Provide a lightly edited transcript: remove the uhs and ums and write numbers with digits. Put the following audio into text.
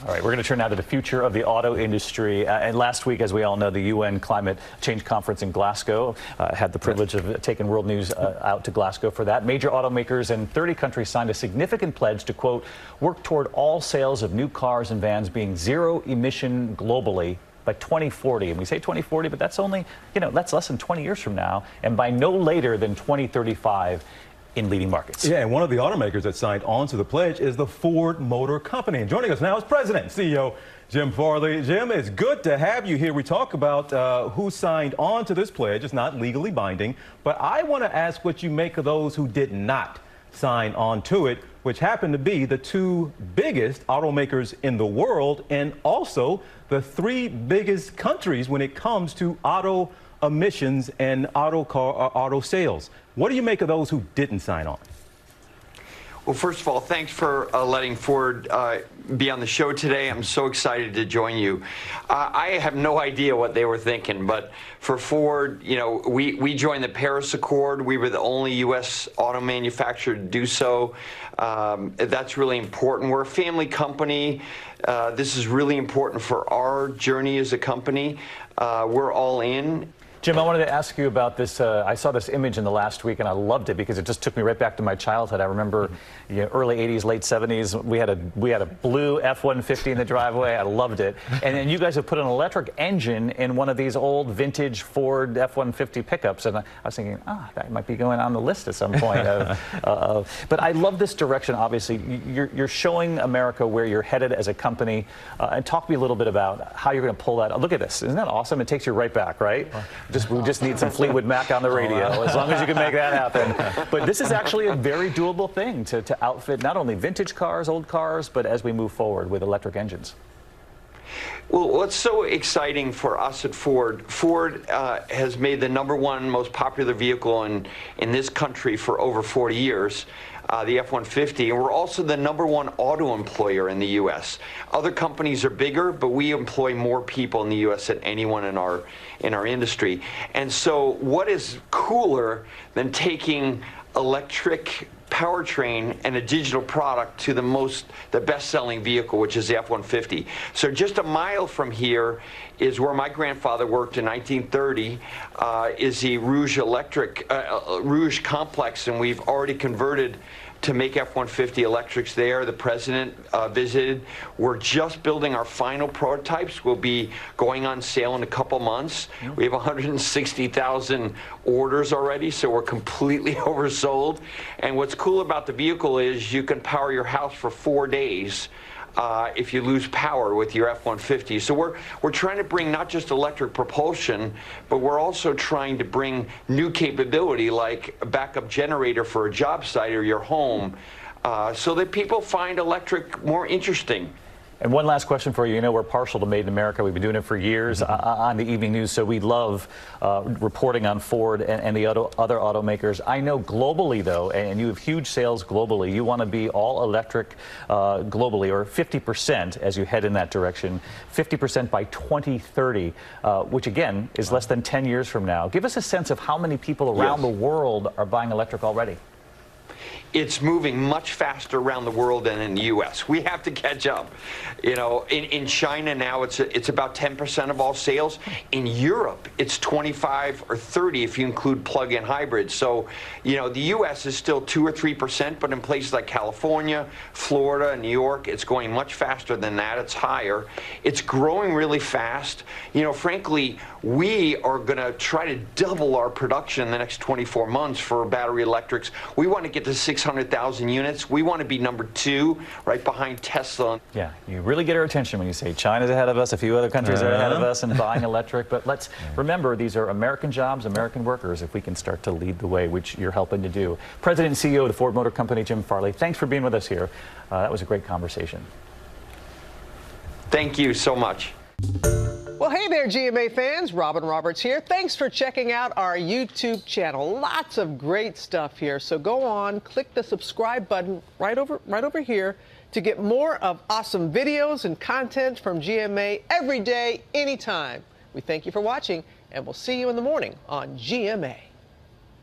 All right, we're going to turn now to the future of the auto industry. And last week, as we all know, the UN Climate Change Conference in Glasgow had the privilege of taking world news out to Glasgow for that. Major automakers in 30 countries signed a significant pledge to, quote, work toward all sales of new cars and vans being zero emission globally by 2040. And we say 2040, but that's only, that's less than 20 years from now, and by no later than 2035 in leading markets. Yeah, and one of the automakers that signed on to the pledge is the Ford Motor Company. And joining us now is President and CEO Jim Farley. Jim, it's good to have you here. We talk about who signed on to this pledge. It's not legally binding, but I want to ask what you make of those who did not sign on to it, which happen to be the two biggest automakers in the world and also the three biggest countries when it comes to auto emissions and auto sales. What do you make of those who didn't sign on? Well, first of all, thanks for letting Ford be on the show today. I'm so excited to join you. I have no idea what they were thinking, but for Ford, we joined the Paris Accord. We were the only U.S. auto manufacturer to do so. That's really important. We're a family company. This is really important for our journey as a company. We're all in. Jim, I wanted to ask you about this. I saw this image in the last week, and I loved it because it just took me right back to my childhood. I remember early 80s, late 70s. We had a blue F-150 in the driveway. I loved it. And then you guys have put an electric engine in one of these old vintage Ford F-150 pickups. And I was thinking, that might be going on the list at some point. But I love this direction, obviously. You're showing America where you're headed as a company. And talk to me a little bit about how you're going to pull that. Look at this. Isn't that awesome? It takes you right back, right? We just need some Fleetwood Mac on the radio, as long as you can make that happen. But this is actually a very doable thing to outfit not only vintage cars, old cars, but as we move forward with electric engines. Well, what's so exciting for us at Ford, has made the #1 most popular vehicle in this country for over 40 years. The F-150, and we're also the #1 auto employer in the U.S. Other companies are bigger, but we employ more people in the U.S. than anyone in our industry. And so what is cooler than taking electric powertrain and a digital product to the best-selling vehicle, which is the F-150. So just a mile from here is where my grandfather worked in 1930, is the Rouge complex, and we've already converted to make F-150 electrics there. The president visited. We're just building our final prototypes. We'll be going on sale in a couple months. We have 160,000 orders already, so we're completely oversold. And what's cool about the vehicle is you can power your house for 4 days if you lose power with your F-150. So we're trying to bring not just electric propulsion, but we're also trying to bring new capability like a backup generator for a job site or your home, so that people find electric more interesting. And one last question for you. We're partial to Made in America. We've been doing it for years on the evening news, so we love reporting on Ford and the other automakers. I know globally, though, and you have huge sales globally, you want to be all electric globally, or 50% as you head in that direction, 50% by 2030, which, again, is less than 10 years from now. Give us a sense of how many people around the world are buying electric already. It's moving much faster around the world than in the U.S. We have to catch up. In China now, it's about 10% of all sales. In Europe, it's 25 or 30 if you include plug-in hybrids. So, the U.S. is still 2 or 3%, but in places like California, Florida, New York, it's going much faster than that. It's higher. It's growing really fast. Frankly, we are going to try to double our production in the next 24 months for battery electrics. We want to get to 600,000 units. We want to be #2, right behind Tesla. Yeah, you really get our attention when you say China's ahead of us, a few other countries are ahead of us in buying electric. But let's remember, these are American jobs, American workers, if we can start to lead the way, which you're helping to do. President and CEO of the Ford Motor Company, Jim Farley, thanks for being with us here. That was a great conversation. Thank you so much. Well, hey there, GMA fans. Robin Roberts here. Thanks for checking out our YouTube channel. Lots of great stuff here. So go on, click the subscribe button right over here to get more of awesome videos and content from GMA every day, anytime. We thank you for watching, and we'll see you in the morning on GMA.